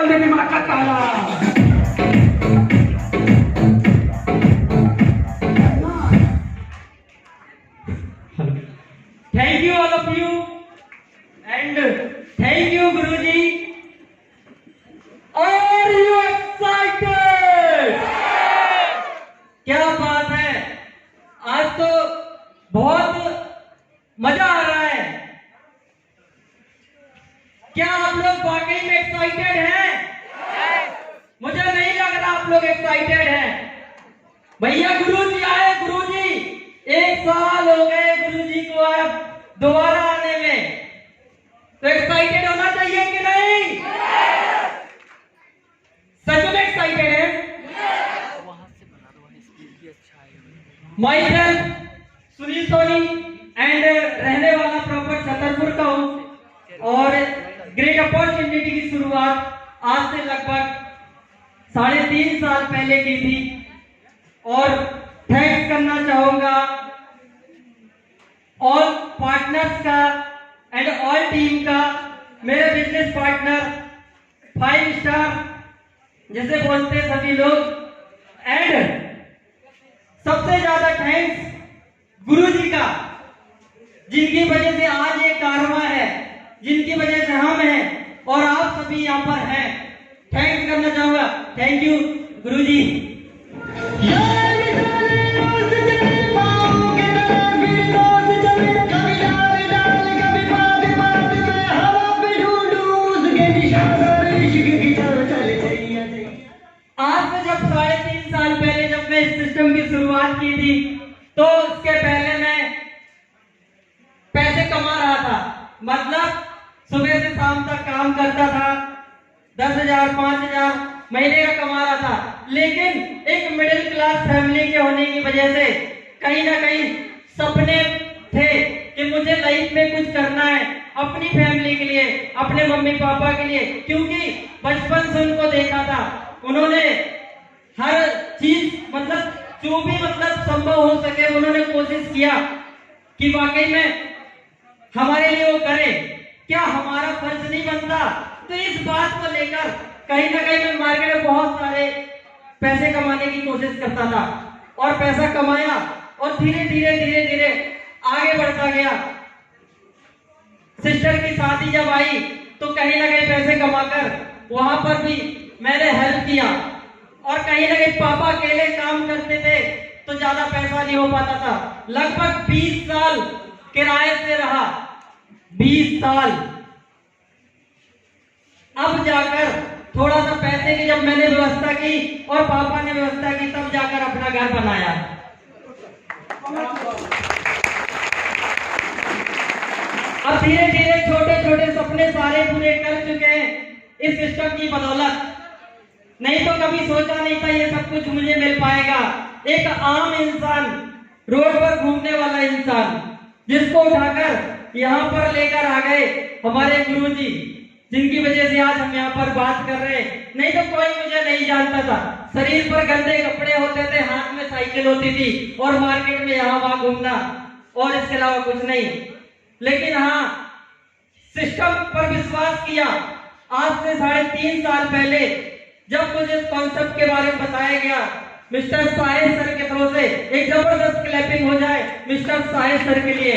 बोल देने माँ का ताला। Thank you all of you and thank you Guruji. Are you excited? क्या बात है, आज तो बहुत मजा आ रहा है। क्या आप लोग वाकई में एक्साइटेड हैं? मुझे नहीं लग रहा आप लोग एक्साइटेड हैं। भैया गुरुजी आए, गुरुजी 1 साल हो गए गुरुजी को अब दोबारा आने में, तो एक्साइटेड होना चाहिए कि नहीं? सच में एक्साइटेड है? Myself Sunil Soni and रहने वाला प्रॉपर छतरपुर का हूं और ग्रेट अपॉर्चुनिटी की शुरुआत आज से लगभग 3.5 साल पहले की थी। और थैंक्स करना चाहूंगा ऑल पार्टनर्स का एंड ऑल टीम का, मेरे बिजनेस पार्टनर 5 स्टार जैसे बोलते सभी लोग, एंड सबसे ज्यादा थैंक्स गुरुजी का, जिनकी वजह से आज ये कारवां है, जिनकी वजह से हम हैं और आप सभी यहाँ पर हैं। थैंक्स करना चाहूंगा। थैंक यू गुरुजी। आज से जब 3.5 साल पहले जब मैं इस सिस्टम की शुरुआत की थी, तो उसके पहले मैं पैसे कमा रहा था। मतलब सुबह से शाम तक काम करता था, 10,000 5,000 महीने का कमा रहा था। लेकिन एक मिडिल क्लास फैमिली के होने की वजह से कहीं ना कहीं सपने थे कि मुझे लाइफ में कुछ करना है अपनी फैमिली के लिए, अपने मम्मी पापा के लिए, क्योंकि बचपन से उनको देखा था। उन्होंने हर चीज मतलब जो भी मतलब संभव हो सके उन्होंने कोशिश किया कि वाकई में हमारे लिए वो करे। क्या हमारा फर्ज नहीं बनता? तो इस बात को लेकर कहीं ना कहीं मैं मार्केट में बहुत सारे पैसे कमाने की कोशिश करता था और पैसा कमाया और धीरे धीरे आगे बढ़ता गया। सिस्टर की शादी जब आई तो कहीं ना कहीं पैसे कमाकर वहां पर भी मैंने हेल्प किया और कहीं ना कहीं पापा अकेले काम करते थे तो ज्यादा पैसा नहीं हो पाता था। लगभग 20 साल किराए से रहा, 20 साल। अब जाकर थोड़ा सा पैसे की जब मैंने व्यवस्था की और पापा ने व्यवस्था की, तब जाकर अपना घर बनाया। अब धीरे धीरे छोटे छोटे सपने सारे पूरे कर चुके हैं इस सिस्टम की बदौलत। नहीं तो कभी सोचा नहीं था ये सब कुछ मुझे मिल पाएगा। एक आम इंसान, रोड पर घूमने वाला इंसान, जिसको उठाकर यहाँ पर लेकर आ गए हमारे गुरुजी, जिनकी वजह से आज हम यहाँ पर बात कर रहे हैं। नहीं तो कोई मुझे नहीं जानता था। शरीर पर गंदे कपड़े होते थे, हाथ में साइकिल होती थी और मार्केट में यहाँ वहां घूमना, और इसके अलावा कुछ नहीं। लेकिन हाँ, सिस्टम पर विश्वास किया। आज से 3.5 साल पहले जब मुझे इस कॉन्सेप्ट के बारे में बताया गया, मिस्टर साहिल सर के तरफ से एक जबरदस्त क्लैपिंग हो जाए मिस्टर साहिल सर के लिए।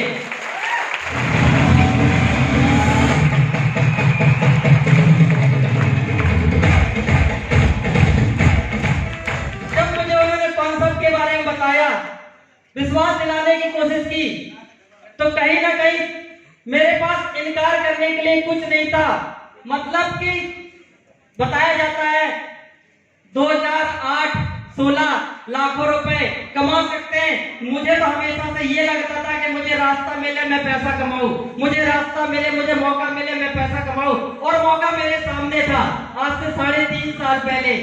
जब मुझे उन्होंने कॉन्सेप्ट के बारे में बताया, विश्वास दिलाने की कोशिश की, तो कहीं ना कहीं मेरे पास इनकार करने के लिए कुछ नहीं था। मतलब कि बताया जाता है 2008-16 लाखों रुपए कमा सकते हैं। मुझे तो हमेशा से ये लगता था कि मुझे रास्ता मिले मैं पैसा कमाऊं, मुझे रास्ता मिले, मुझे मौका मिले मैं पैसा कमाऊं, और मौका मेरे सामने था आज से 3.5 साल पहले।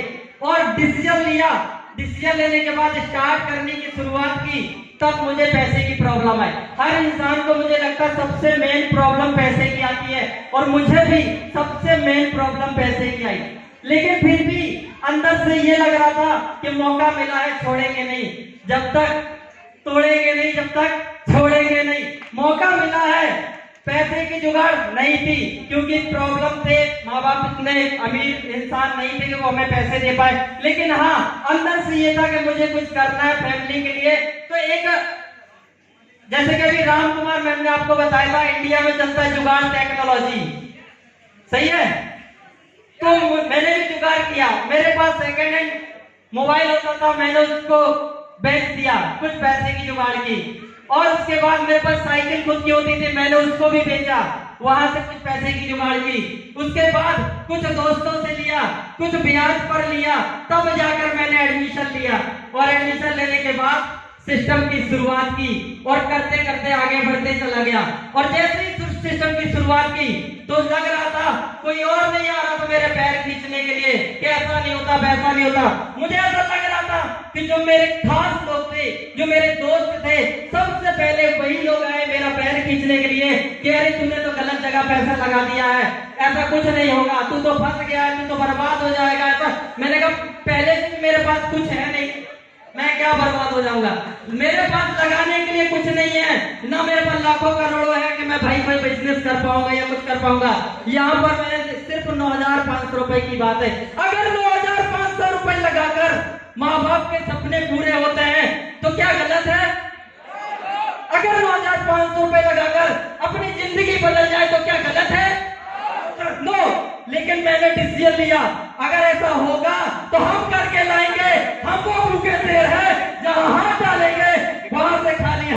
और डिसीजन लिया, डिसीजन लेने के बाद स्टार्ट करने की शुरुआत की, तब मुझे पैसे की प्रॉब्लम है। हर इंसान को मुझे लगता है सबसे मेन प्रॉब्लम पैसे की आती है, और मुझे भी सबसे मेन प्रॉब्लम पैसे की आई। लेकिन फिर भी अंदर से ये लग रहा था कि मौका मिला है, छोड़ेंगे नहीं, जब तक तोड़ेंगे नहीं, जब तक छोड़ेंगे नहीं। मौका मिला है पैसे की जुगाड़ नहीं थी, क्योंकि प्रॉब्लम थे, माँ बाप इतने अमीर इंसान नहीं थे कि वो हमें पैसे दे पाए। लेकिन हाँ, अंदर से ये था कि मुझे कुछ करना है फैमिली के लिए। तो एक जैसे कि अभी राम कुमार मैम ने आपको बताया था, इंडिया में चलता है जुगाड़ टेक्नोलॉजी, सही है। तो मैंने भी जुगाड़ किया। मेरे पास सेकेंड हैंड मोबाइल होता था, मैंने उसको बेच दिया, कुछ पैसे की जुगाड़ की। और उसके बाद मेरे पास साइकिल खुद की होती थी, मैंने उसको भी बेचा, वहां से कुछ पैसे की जुगाड़ की। उसके बाद कुछ दोस्तों से लिया, कुछ ब्याज पर लिया, तब जाकर मैंने एडमिशन लिया। और एडमिशन लेने के बाद सिस्टम की शुरुआत की और करते करते आगे बढ़ते चला गया। और जैसे ही सिस्टम की शुरुआत की तो लग रहा था कोई और नहीं आ रहा था मेरे पैर खींचने के लिए कि ऐसा नहीं होता वैसा नहीं होता। मुझे ऐसा लग रहा था कि जो मेरे खास लोग थे, जो मेरे दोस्त थे, सबसे पहले वही लोग आए मेरा पैर खींचने के लिए कि अरे तुमने तो गलत जगह पैसा लगा दिया है, ऐसा कुछ नहीं होगा, तू तो फंस गया है, तू तो बर्बाद हो जाएगा। ऐसा मैंने कहा पहले से मेरे पास कुछ है नहीं, मैं क्या बर्बाद हो जाऊंगा, मेरे पास लगाने के लिए कुछ नहीं है, ना मेरे पास लाखों करोड़ों है कि मैं भाई बिजनेस कर पाऊंगा या कुछ कर पाऊंगा। यहाँ पर मैंने सिर्फ 9,500 रुपए की बात है। अगर 9,500 रुपए लगाकर माँ बाप के सपने पूरे होते हैं तो क्या गलत है? अगर 9,500 रुपए लगाकर अपनी जिंदगी बदल जाए तो क्या गलत है? नो। लेकिन मैंने डिसीजन लिया, अगर ऐसा होगा तो हम करके लाएंगे। हम वो भूखे शेर हैं, जहां हाथ डालेंगे